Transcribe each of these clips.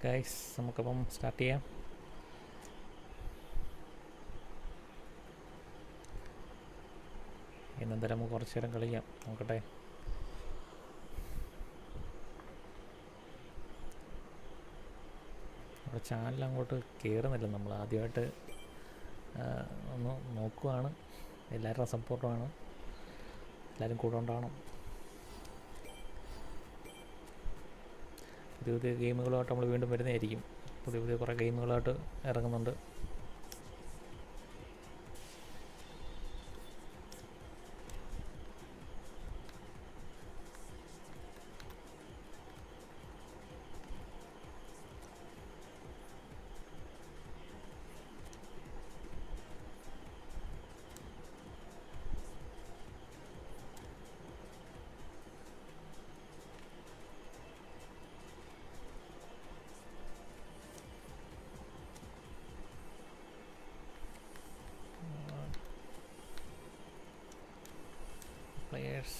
Guys, നമുക്കപ്പം start ചെയ്യാം. ഇന്നെന്തായാലും നമുക്ക് കുറച്ച് നേരം കളിക്കാം, നോക്കട്ടെ. നമ്മുടെ ചാനൽ അങ്ങോട്ട് കയറുന്നില്ല. നമ്മൾ ആദ്യമായിട്ട് ഒന്ന് നോക്കുവാണ്. എല്ലാവരുടെ സപ്പോർട്ടുമാണ്, എല്ലാവരും കൂടെ ഉണ്ടാവണം. പുതിയ പുതിയ ഗെയിമുകളായിട്ട് നമ്മൾ വീണ്ടും വരുന്നതായിരിക്കും. പുതിയ പുതിയ കുറേ ഗെയിമുകളായിട്ട് ഇറങ്ങുന്നുണ്ട്. Players.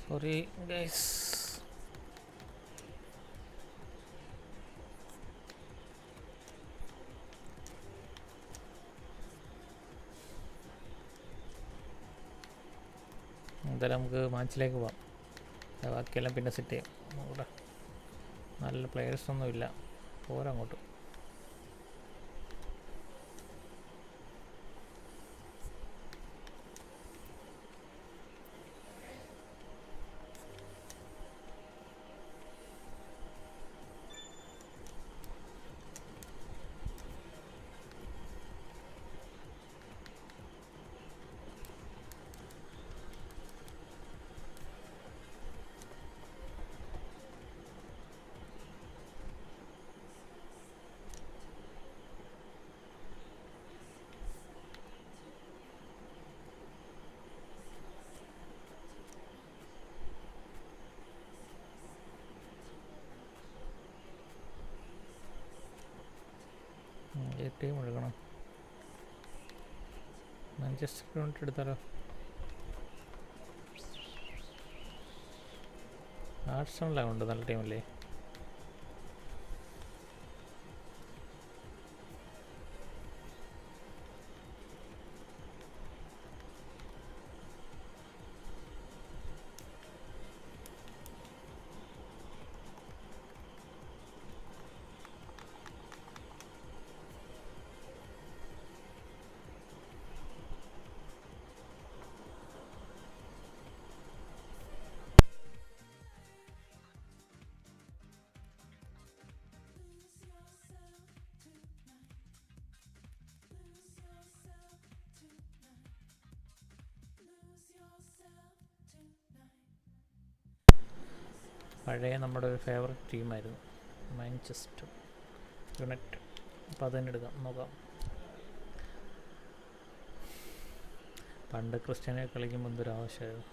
Sorry guys. എന്തായാലും നമുക്ക് മാച്ചിലേക്ക് പോവാം. ബാക്കിയെല്ലാം പിന്നെ സെറ്റ് ചെയ്യാം. ഇവിടെ നല്ല പ്ലെയേഴ്സൊന്നുമില്ല, പോരാ അങ്ങോട്ട്. ടീം എടുക്കണം. മാഞ്ചസ്റ്റർ യൂണിറ്റ് എടുത്താലോ? ആർസണലാണ് ഉണ്ട്, നല്ല ടീമല്ലേ. പഴയ നമ്മുടെ ഒരു ഫേവററ്റ് ടീമായിരുന്നു മാഞ്ചസ്റ്റർ യുണൈറ്റഡ്. അപ്പോൾ അത് തന്നെ എടുക്കാം, നോക്കാം. പണ്ട് ക്രിസ്ത്യാനോ കളിക്കുമ്പോൾ എന്തൊരു ആവശ്യമായിരുന്നു.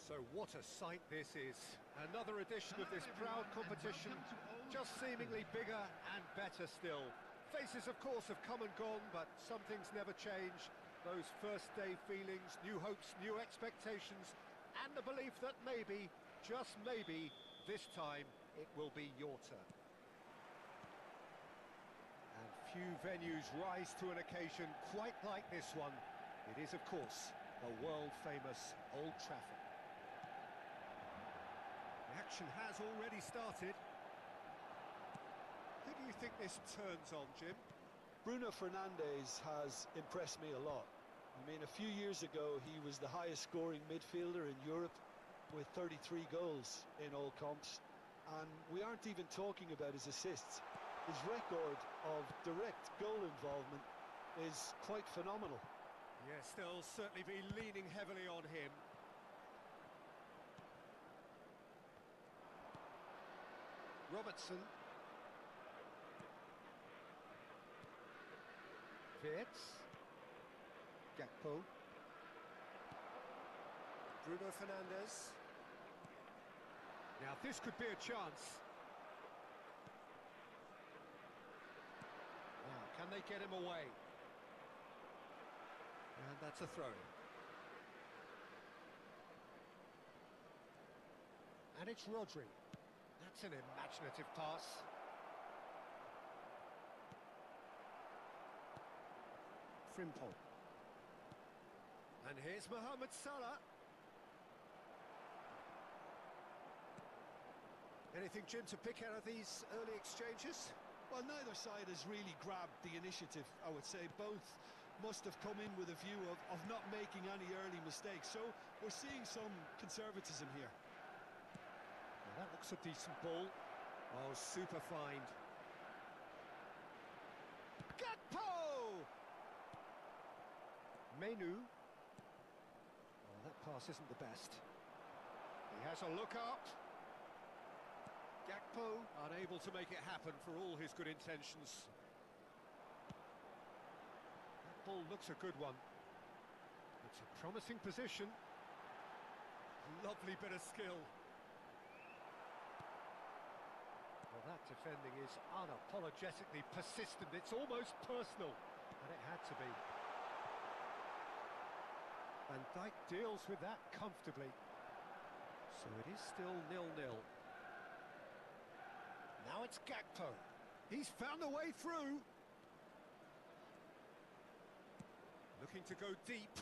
So what a sight this is. Another edition of this proud competition, just seemingly bigger and better still. Faces, of course, have come and gone, but some things never change. Those first day feelings, new hopes, new expectations, and the belief that maybe, just maybe, this time it will be your turn. And few venues rise to an occasion quite like this one. It is, of course, the world-famous Old Trafford. The action has already started. Who do you think this turns on, Jim? Bruno Fernandes has impressed me a lot. I mean, a few years ago, he was the highest scoring midfielder in Europe with 33 goals in all comps. And we aren't even talking about his assists. His record of direct goal involvement is quite phenomenal. Yes, they'll certainly be leaning heavily on him. Robertson. Wirtz. Gakpo. Bruno Fernandes. Now this could be a chance. Now, can they get him away? And that's a throw. And it's Rodri. That's an imaginative pass. Frimpong. And here's Mohamed Salah. Anything, Jim, to pick out of these early exchanges? Well, neither side has really grabbed the initiative, I would say. Both must have come in with a view of not making any early mistakes. So we're seeing some conservatism here. Well, that looks a decent ball. Oh, super find. Gakpo! Menu. Oh, that pass isn't the best. He has a look up. Gakpo unable to make it happen for all his good intentions. That ball looks a good one. It's a promising position. Lovely bit of skill. Well, that defending is unapologetically persistent. It's almost personal, and it had to be. Van Dijk deals with that comfortably. So it is still 0-0. Now it's Gakpo. He's found a way through. Looking to go deep.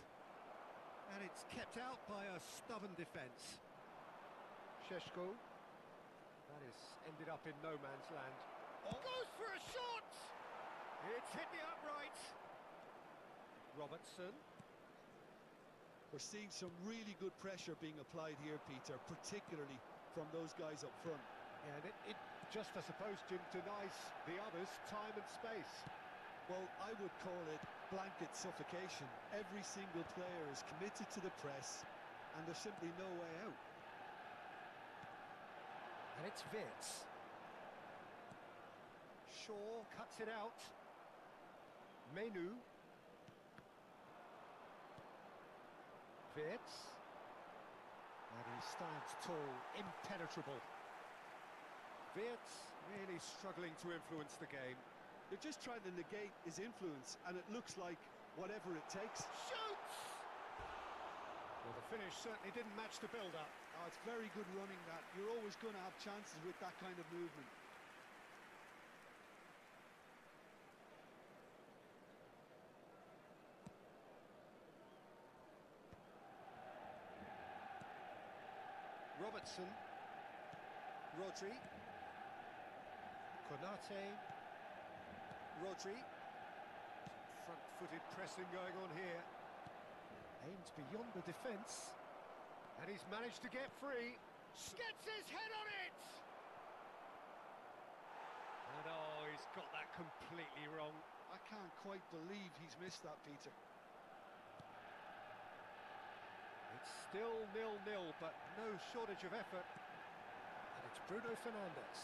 And it's kept out by a stubborn defence. Šeško. That is ended up in no man's land. Oh, goes for a shot! It's hit the upright. Robertson. We're seeing some really good pressure being applied here, Peter, particularly from those guys up front. Yeah, and it just, I suppose, Jim, denies the others time and space. Well, I would call it blanket suffocation. Every single player is committed to the press, and there's simply no way out. And it's Wirtz. Shaw cuts it out. Menu. Wirtz. And he stands tall, impenetrable. Wirtz really struggling to influence the game. They're just trying to negate his influence, and it looks like whatever it takes. Shoots! Well, the finish certainly didn't match the build-up. Oh, it's very good running, that. You're always going to have chances with that kind of movement. Robertson. Rodri. Konate. Rodri. Front-footed pressing going on here. Aims beyond the defence. And he's managed to get free. Gets his head on it! And oh, he's got that completely wrong. I can't quite believe he's missed that, Peter. It's still 0-0, but no shortage of effort. And it's Bruno Fernandes.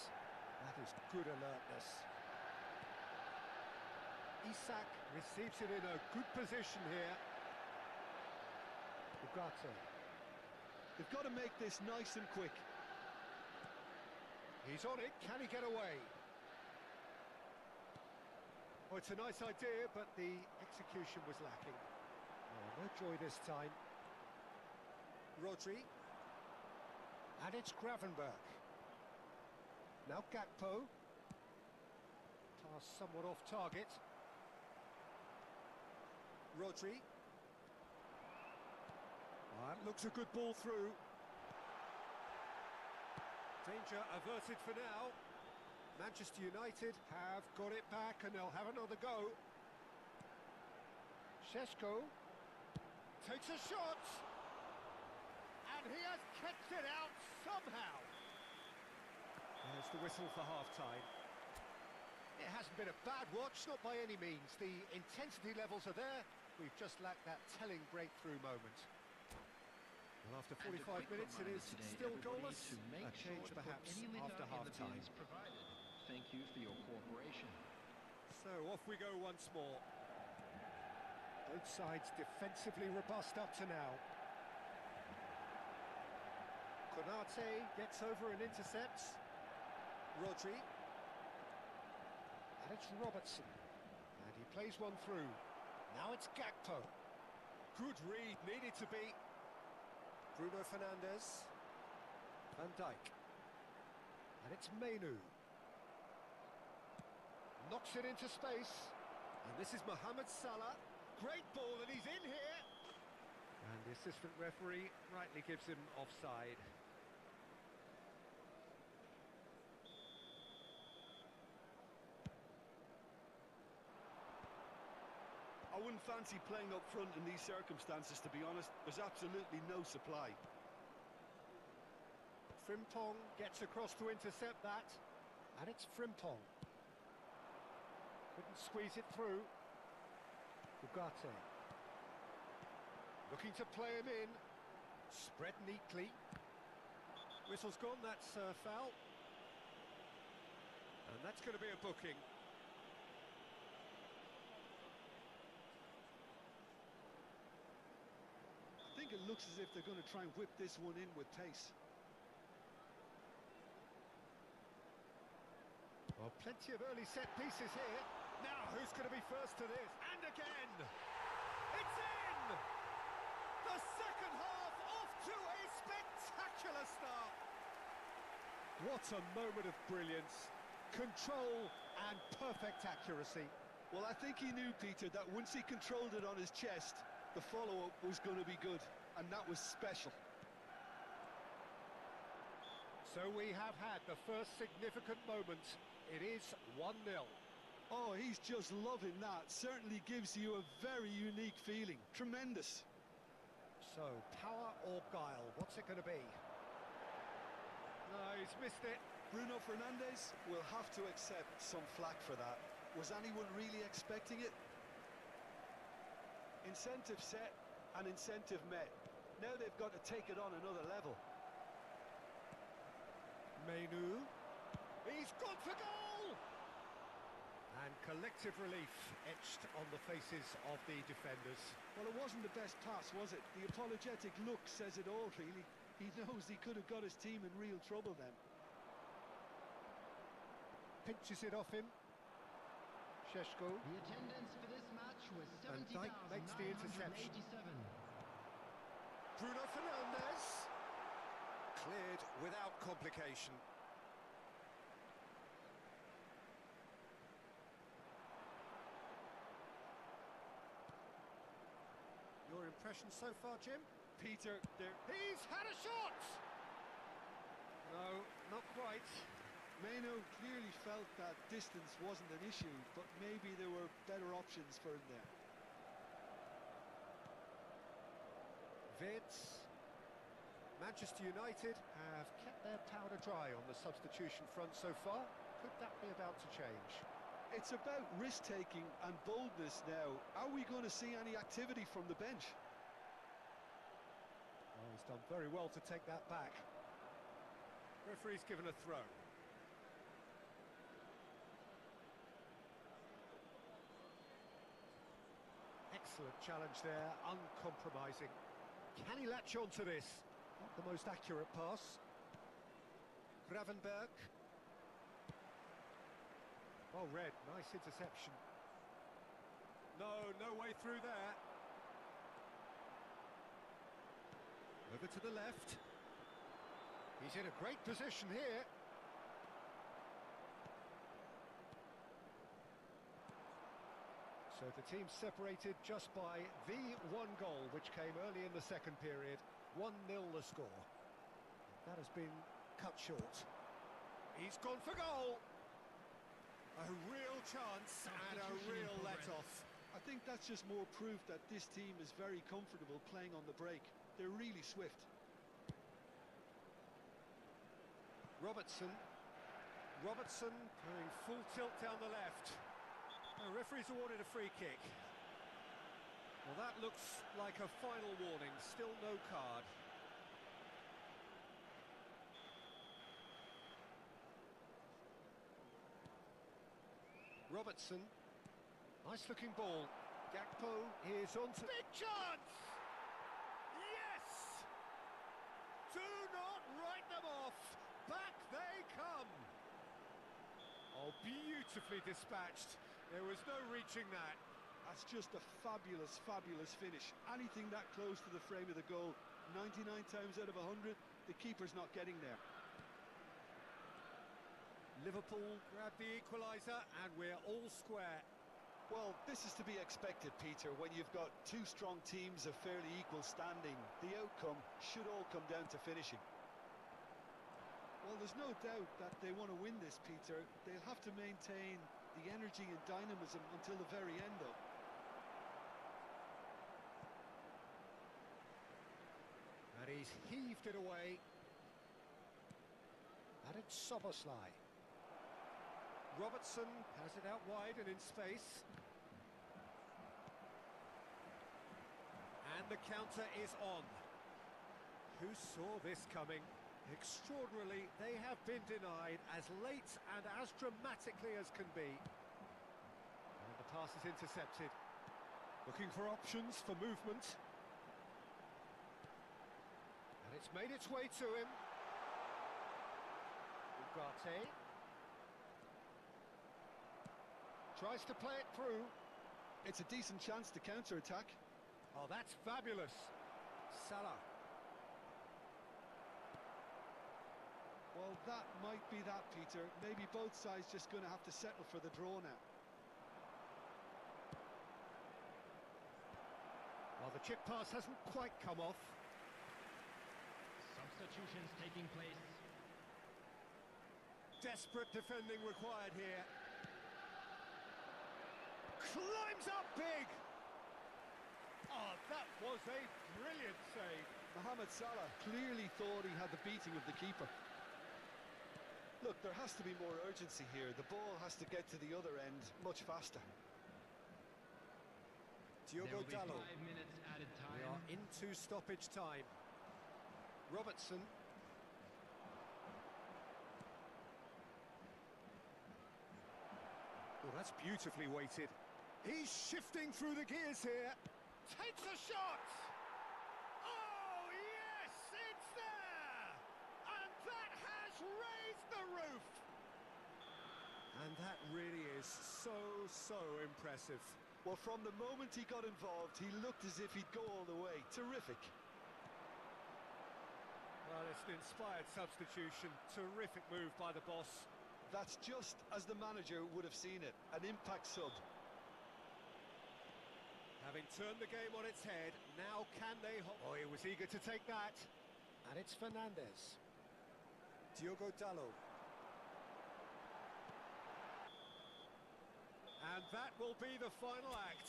That is good alertness. Isak receives it in a good position here. Ugarte. They've got to make this nice and quick. He's on it, can he get away? Oh, it's a nice idea, but the execution was lacking. Oh, no joy this time. Rodri. And it's Gravenberg. Now Gakpo. Pass somewhat off target. Rodri. That looks a good ball through. Danger averted for now. Manchester United have got it back and they'll have another go. Šeško takes a shot. And he has kicked it out somehow. There's the whistle for half-time. It hasn't been a bad watch, not by any means. The intensity levels are there. We've just lacked that telling breakthrough moment. Well, after 45 minutes, it is still goalless. A change, perhaps, after half-time. Thank you for your cooperation. So, off we go once more. Both sides defensively robust up to now. Konate gets over and intercepts. Rodri. And it's Robertson. And he plays one through. Now it's Gakpo. Good read, needed to be. Bruno Fernandes. Van Dijk. And it's Menu. Knocks it into space. And this is Mohamed Salah. Great ball, and he's in here. And the assistant referee rightly gives him offside. I wouldn't fancy playing up front in these circumstances, to be honest. There's absolutely no supply. Frimpong gets across to intercept that. And it's Frimpong. Couldn't squeeze it through. Ugarte. Looking to play him in. Spread neatly. Whistle's gone, that's foul. And that's going to be a booking. I think it looks as if they're going to try and whip this one in with pace. Well, plenty of early set pieces here. Now, who's going to be first to this? And again! It's in! The second half off to a spectacular start. What a moment of brilliance. Control and perfect accuracy. Well, I think he knew, Peter, that once he controlled it on his chest, the follow-up was going to be good, and that was special. So we have had the first significant moment. It is 1-0. Oh, he's just loving that. Certainly gives you a very unique feeling. Tremendous. So, power or guile, what's it going to be? No, he's missed it. Bruno Fernandes will have to accept some flack for that. Was anyone really expecting it? Incentive set and incentive met. Now they've got to take it on another level. Menu. He's gone for goal! And collective relief etched on the faces of the defenders. Well, it wasn't the best pass, was it? The apologetic look says it all, really. He knows he could have got his team in real trouble then. Pinches it off him. Šeško. The attendance for this match was Van Dijk makes the interception. 70,987. Bruno Fernandes. Cleared without complication. Your impression so far, Jim? Peter, He's had a shot! No, not quite. Meno clearly felt that distance wasn't an issue, but maybe there were better options for him there. Vids. Manchester United have kept their powder dry on the substitution front so far. Could that be about to change? It's about risk-taking and boldness now. Are we going to see any activity from the bench? Oh, he's done very well to take that back. Referee's given a throw. Excellent challenge there, uncompromising. Can he latch on to this? Not the most accurate pass. Gravenberg. Oh, Red, nice interception. No way through there. Over to the left. He's in a great position here. So the team separated just by the one goal, which came early in the second period. 1-0 the score. That has been cut short. He's gone for goal. A real chance and a real let-off. I think that's just more proof that this team is very comfortable playing on the break. They're really swift. Robertson going full tilt down the left. The referee's awarded a free kick. Well, that looks like a final warning. Still no card. Robertson. Nice looking ball. Gakpo is on to... Big chance! Yes! Do not write them off. Back they come. Oh, beautifully dispatched. There was no reaching that. That's just a fabulous, fabulous finish. Anything that close to the frame of the goal, 99 times out of 100, the keeper's not getting there. Liverpool grab the equaliser and we're all square. Well, this is to be expected, Peter. When you've got two strong teams of fairly equal standing, the outcome should all come down to finishing. Well, there's no doubt that they want to win this, Peter. They'll have to maintain the energy and dynamism until the very end, though. And he's heaved it away. And it's Soboslai. Robertson has it out wide and in space. And the counter is on. Who saw this coming? Extraordinarily, they have been denied as late and as dramatically as can be. And the pass is intercepted. Looking for options for movement. And it's made its way to him. Ugarte. Tries to play it through. It's a decent chance to counter-attack. Oh, that's fabulous. Salah. Well, that might be that, Peter. Maybe both sides just going to have to settle for the draw now. Well, the chip pass hasn't quite come off. Substitutions taking place. Desperate defending required here. Climbs up big! Oh, that was a brilliant save. Mohamed Salah clearly thought he had the beating of the keeper. Look, there has to be more urgency here. The ball has to get to the other end much faster. Diogo There will Dalot. be 5 minutes added time. We are into stoppage time. Robertson. Oh, that's beautifully weighted. He's shifting through the gears here. Takes a shot! Oh, yes, it's there! And that has raised the roof! And that really is so impressive. Well, from the moment he got involved, he looked as if he'd go all the way. Terrific. Well, it's an inspired substitution. Terrific move by the boss. That's just as the manager would have seen it. An impact sub. Having turned the game on its head, now can they... Oh, he was eager to take that. And it's Fernandes. Diogo Dalot. And that will be the final act.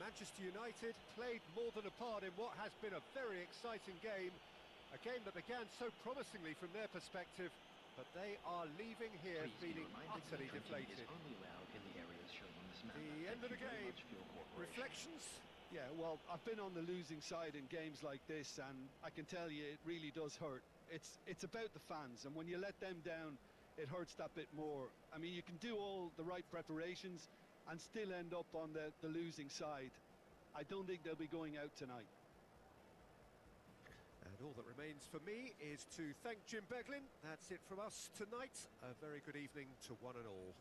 Manchester United played more than a part in what has been a very exciting game. A game that began so promisingly from their perspective, but they are leaving here feeling utterly deflated. The end of the game. Reflections? Yeah, well, I've been on the losing side in games like this, and I can tell you it really does hurt. It's about the fans, and when you let them down, it hurts that bit more. I mean, you can do all the right preparations and still end up on the losing side. I don't think they'll be going out tonight. And all that remains for me is to thank Jim Beglin. That's it from us tonight. A very good evening to one and all.